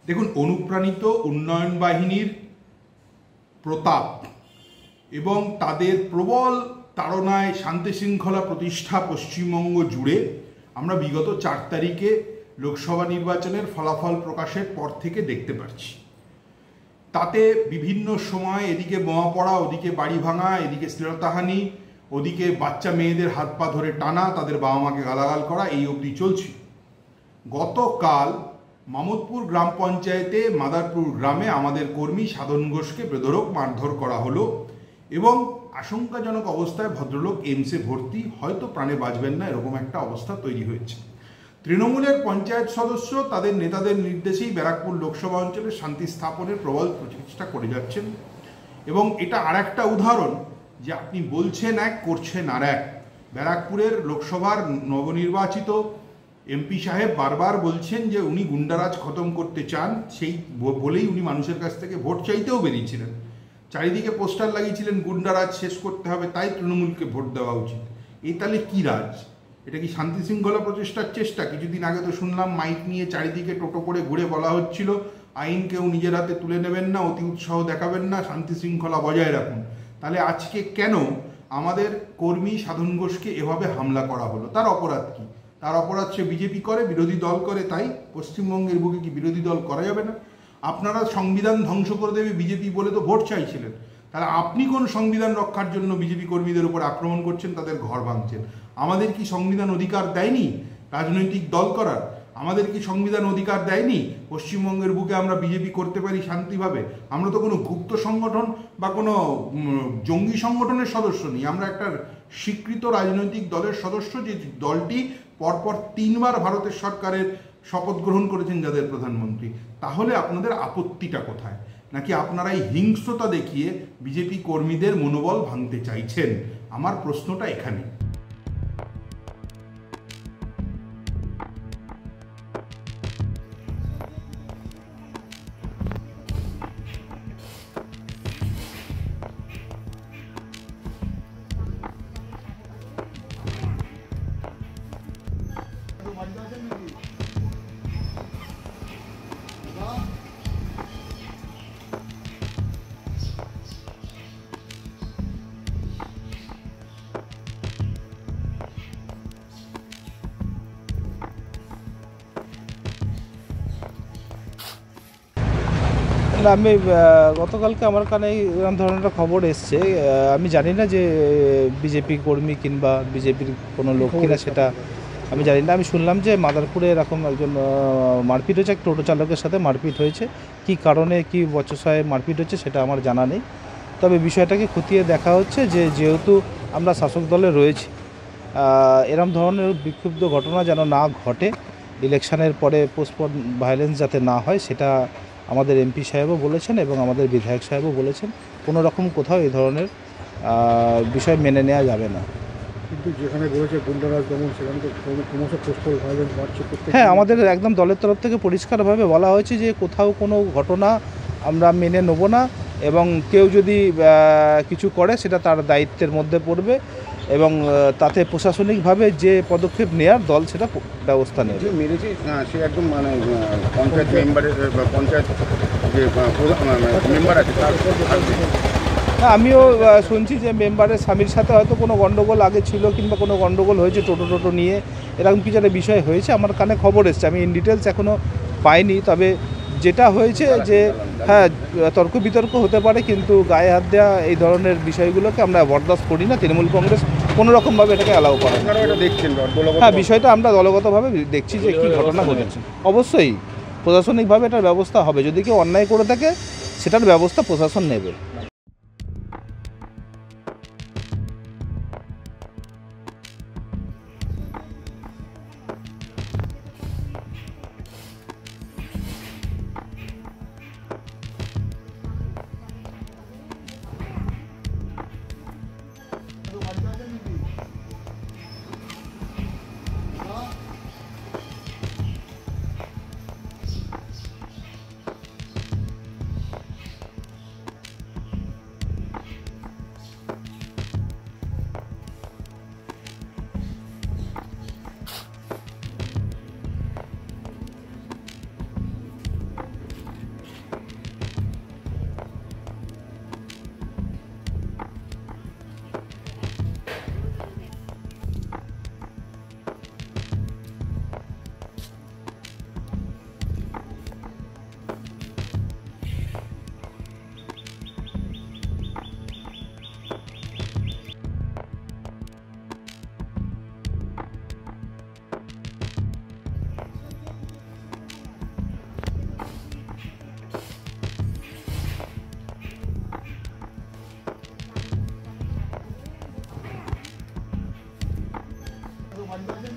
দেখুন, অনুপ্রাণিত উন্নয়ন বাহিনীর প্রতাপ এবং তাদের প্রবল তাড়নায় শান্তি শৃঙ্খলা প্রতিষ্ঠা পশ্চিমবঙ্গ জুড়ে আমরা বিগত 4 তারিখে লোকসভা নির্বাচনের ফলাফল প্রকাশের পর থেকে দেখতে পাচ্ছি। তাতে বিভিন্ন সময় এদিকে বোমা পড়া, ওদিকে বাড়ি ভাঙা, এদিকে শ্লীলতাহানি, ওদিকে বাচ্চা মেয়েদের হাত পা ধরে টানা, তাদের বাবা মাকে গালাগাল করা, এই অবধি চলছে। গতকাল মামুদপুর গ্রাম পঞ্চায়েতে মাদারপুর গ্রামে আমাদের কর্মী সাধন ঘোষকে বেধড়ক মারধর করা হলো এবং আশঙ্কাজনক অবস্থায় ভদ্রলোক এইমসে ভর্তি, হয়তো প্রাণে বাঁচবেন না, এরকম একটা অবস্থা তৈরি হয়েছে। তৃণমূলের পঞ্চায়েত সদস্য তাদের নেতাদের নির্দেশেই ব্যারাকপুর লোকসভা অঞ্চলে শান্তি স্থাপনের প্রবল প্রচেষ্টা করে যাচ্ছেন এবং এটা আর একটা উদাহরণ যে আপনি বলছেন এক, করছেন আর এক। ব্যারাকপুরের লোকসভার নবনির্বাচিত এমপি সাহেব বারবার বলছেন যে উনি গুন্ডারাজ খতম করতে চান, সেই বলেই উনি মানুষের কাছ থেকে ভোট চাইতেও বেরিয়েছিলেন। চারিদিকে পোস্টার লাগিয়েছিলেন গুন্ডারাজ শেষ করতে হবে, তাই তৃণমূলকে ভোট দেওয়া উচিত। এই তাহলে কী রাজ? এটা কি শান্তি শৃঙ্খলা প্রচেষ্টার চেষ্টা? কিছুদিন আগে তো শুনলাম মাইক নিয়ে চারিদিকে টোটো করে ঘুরে বলা হচ্ছিল আইন কেউ নিজের হাতে তুলে নেবেন না, অতি উৎসাহ দেখাবেন না, শান্তি শৃঙ্খলা বজায় রাখুন। তাহলে আজকে কেন আমাদের কর্মী সাধন ঘোষকে এভাবে হামলা করা হলো? তার অপরাধ কি? তার অপরাধ সে বিজেপি করে, বিরোধী দল করে, তাই পশ্চিমবঙ্গের বুকে কি বিরোধী দল করা যাবে না? আপনারা সংবিধান ধ্বংস করে দেবে বিজেপি বলে তো ভোট চাইছিলেন, তাহলে আপনি কোন সংবিধান রক্ষার জন্য বিজেপি কর্মীদের উপর আক্রমণ করছেন, তাদের ঘর ভাঙছেন? আমাদের কি সংবিধান অধিকার দেয়নি রাজনৈতিক দল করার? আমাদের কি সংবিধান অধিকার দেয়নি পশ্চিমবঙ্গের বুকে আমরা বিজেপি করতে পারি শান্তিভাবে? আমরা তো কোনো গুপ্ত সংগঠন বা কোনো জঙ্গি সংগঠনের সদস্য নই, আমরা একটা স্বীকৃত রাজনৈতিক দলের সদস্য, যে দলটি পরপর 3 বার ভারতের সরকারের শপথ গ্রহণ করেছেন যাদের প্রধানমন্ত্রী। তাহলে আপনাদের আপত্তিটা কোথায়? নাকি আপনারা এই হিংস্রতা দেখিয়ে বিজেপি কর্মীদের মনোবল ভাঙতে চাইছেন? আমার প্রশ্নটা এখানে। আমি গতকালকে আমার কানে এরকম ধরনের একটা খবর এসছে। আমি জানি না যে বিজেপি কর্মী কিংবা বিজেপির কোনো লোক কিনা, সেটা আমি জানি না। আমি শুনলাম যে মাদারপুরে এরকম একজন মারপিট হয়েছে, এক টোটো চালকের সাথে মারপিট হয়েছে। কী কারণে, কী বচসায় মারপিট হচ্ছে সেটা আমার জানা নেই। তবে বিষয়টাকে খতিয়ে দেখা হচ্ছে যে যেহেতু আমরা শাসক দলে রয়েছি, এরম ধরনের বিক্ষুব্ধ ঘটনা যেন না ঘটে, ইলেকশনের পরে পোস্টপোন ভায়োলেন্স যাতে না হয়, সেটা আমাদের এমপি সাহেবও বলেছেন এবং আমাদের বিধায়ক সাহেবও বলেছেন। কোনো রকম কোথাও এই ধরনের বিষয় মেনে নেওয়া যাবে না। কিন্তু যেখানে বলেছে গুন্ডারাজ দমন, সেখানে তো ক্রমশ পোস্টাল ভায়োলেন্স বাড়ছে। হ্যাঁ, আমাদের একদম দলের তরফ থেকে পরিষ্কারভাবে বলা হয়েছে যে কোথাও কোনো ঘটনা আমরা মেনে নেব না এবং কেউ যদি কিছু করে সেটা তার দায়িত্বের মধ্যে পড়বে এবং তাতে প্রশাসনিকভাবে যে পদক্ষেপ নেওয়ার দল সেটা ব্যবস্থা নেবে। যে মেরেছে সে একদম মানে পঞ্চায়েত মেম্বারের, পঞ্চায়েত যে মেম্বার আছে তার উপর। আমিও শুনছি যে মেম্বারের স্বামীর সাথে হয়তো কোনো গণ্ডগোল আগে ছিল কিংবা কোনো গণ্ডগোল হয়েছে টোটো নিয়ে, এরকম কিছু একটা বিষয় হয়েছে। আমার কানে খবর এসছে, আমি ইন ডিটেলস এখনও পাইনি। তবে যেটা হয়েছে যে হ্যাঁ, তর্ক বিতর্ক হতে পারে, কিন্তু গায়ে হাত দেওয়া এই ধরনের বিষয়গুলোকে আমরা বরদাস্ত করি না। তৃণমূল কংগ্রেস কোনো রকমভাবে এটাকে অ্যালাউ করে না। হ্যাঁ, বিষয়টা আমরা দলগতভাবে দেখছি যে কী ঘটনা ঘটেছে। অবশ্যই প্রশাসনিকভাবে এটার ব্যবস্থা হবে। যদি কেউ অন্যায় করে থাকে সেটার ব্যবস্থা প্রশাসন নেবে। মাঝে মাঝে